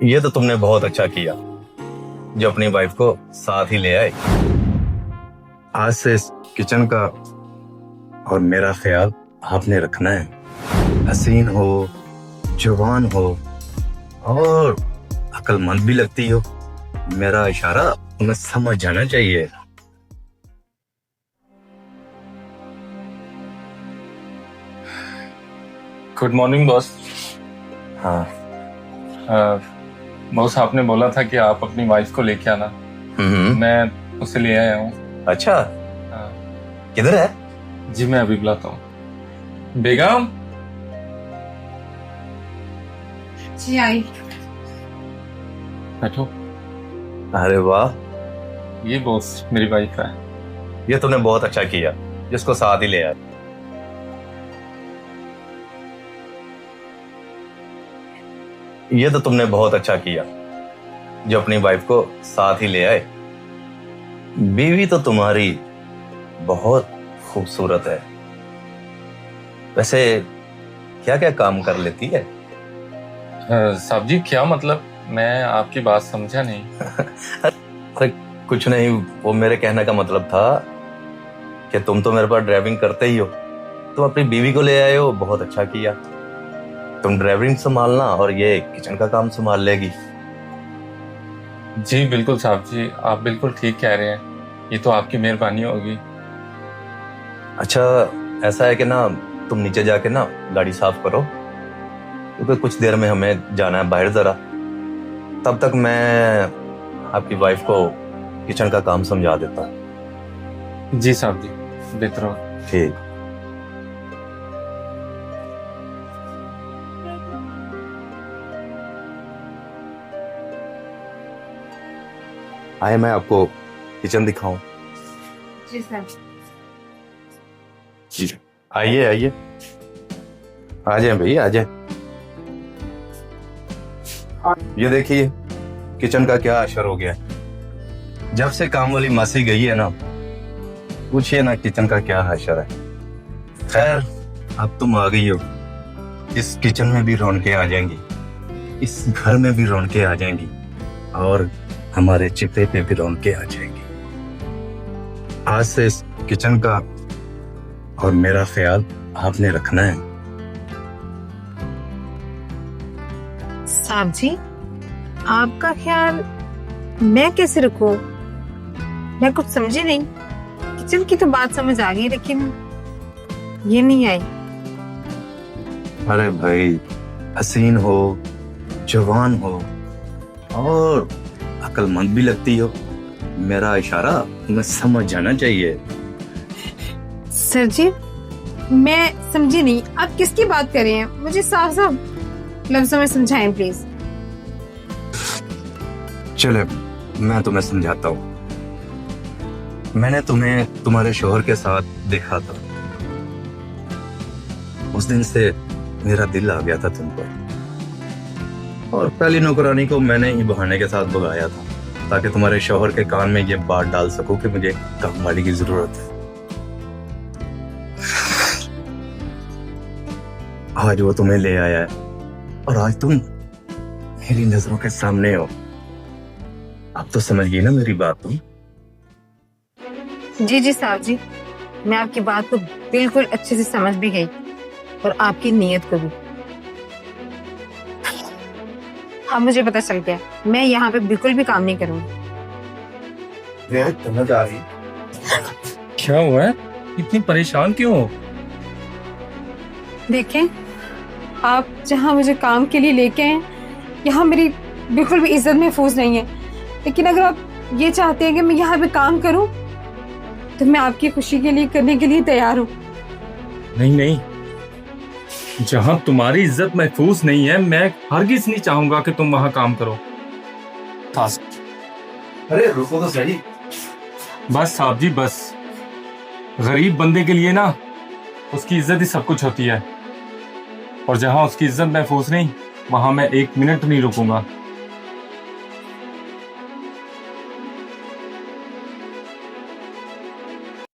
ये तो तुमने बहुत अच्छा किया जो अपनी वाइफ को साथ ही ले आए। आज से इस किचन का और मेरा ख्याल आपने रखना है। हसीन हो, जवान हो और अक्लमंद भी लगती हो। मेरा इशारा तुम्हें समझ जाना चाहिए। Good morning boss. हाँ। बॉस आपने बोला था कि आप अपनी वाइफ को लेके आना। मैं उसे ले आया हूँ। अच्छा, हाँ। किधर है? जी मैं अभी बुलाता हूँ। बेगम। जी आई। बैठो। अरे वाह, ये बॉस मेरी वाइफ है। ये तुमने बहुत अच्छा किया जिसको साथ ही ले आए। ये तो तुमने बहुत अच्छा किया जो अपनी वाइफ को साथ ही ले आए। बीवी तो तुम्हारी बहुत खूबसूरत है। वैसे क्या क्या काम कर लेती है? साहब जी क्या मतलब? मैं आपकी बात समझा नहीं। अरे कुछ नहीं, वो मेरे कहने का मतलब था कि तुम तो मेरे पास ड्राइविंग करते ही हो, तुम अपनी बीवी को ले आए हो, बहुत अच्छा किया। तुम ड्राइविंग संभालना और ये किचन का काम संभाल लेगी। जी बिल्कुल साहब जी, आप बिल्कुल ठीक कह रहे हैं। ये तो आपकी मेहरबानी होगी। अच्छा, ऐसा है कि ना तुम नीचे जाके ना गाड़ी साफ करो, क्योंकि कुछ देर में हमें जाना है बाहर जरा। तब तक मैं आपकी वाइफ को किचन का काम समझा देता हूँ। जी साहब जी, बेहतर हो। ठीक। आए मैं आपको किचन दिखाऊं? जी सर। जी आइए आइए, आ जाए भैया आ जाए। ये देखिए किचन का क्या असर हो गया। जब से काम वाली मासी गई है ना, पूछिए ना किचन का क्या असर है। खैर अब तुम आ गई हो, इस किचन में भी रौनकें आ जाएंगी, इस घर में भी रौनकें आ जाएंगी और हमारे चिते पे भी रौनकें आ जाएंगी। आज से इस किचन का और मेरा ख्याल आपने रखना है। साहब जी, आपका ख्याल मैं कैसे रखूं? मैं कुछ समझी नहीं। किचन की तो बात समझ आ गई, लेकिन ये नहीं आई। अरे भाई, हसीन हो, जवान हो और अक्लमंद भी लगती हो। मेरा इशारा तुम्हें समझ जाना चाहिए। सर जी, मैं समझी नहीं, आप किसकी बात कर रहे हैं? मुझे साफ साफ लफ्जों में समझाएं प्लीज। चले मैं तुम्हें समझाता हूँ। मैंने तुम्हें तुम्हारे शोहर के साथ देखा था, उस दिन से मेरा दिल आ गया था तुम पर, और पहली नौकरानी को मैंने ही बहाने के साथ बुलाया था ताकि तुम्हारे शोहर के कान में ये बात डाल सकूं कि मुझे काम वाली की जरूरत है। आज वो तुम्हें ले आया है और आज तुम मेरी नजरों के सामने हो। अब तो समझ गई ना मेरी बात तुम? जी जी साहब जी, मैं आपकी बात को बिल्कुल अच्छे से समझ भी गई और आपकी नीयत को भी। अब मुझे पता चल गया, मैं यहाँ पे बिल्कुल भी काम नहीं करूंगी। क्या हुआ है? इतनी परेशान क्यों हो? देखें, आप जहाँ मुझे काम के लिए लेके हैं, यहाँ मेरी बिल्कुल भी इज्जत महफूज नहीं है। लेकिन अगर आप ये चाहते हैं कि मैं यहाँ पे काम करूं, तो मैं आपकी खुशी के लिए करने के लिए तैयार हूँ। नहीं नहीं, जहां तुम्हारी इज्जत महफूज नहीं है, मैं हरगिज नहीं चाहूंगा कि तुम वहां काम करो। अरे रुको तो सही। बस साहब जी बस, गरीब बंदे के लिए ना उसकी इज्जत ही सब कुछ होती है, और जहां उसकी इज्जत महफूज नहीं, वहां मैं एक मिनट नहीं रुकूंगा।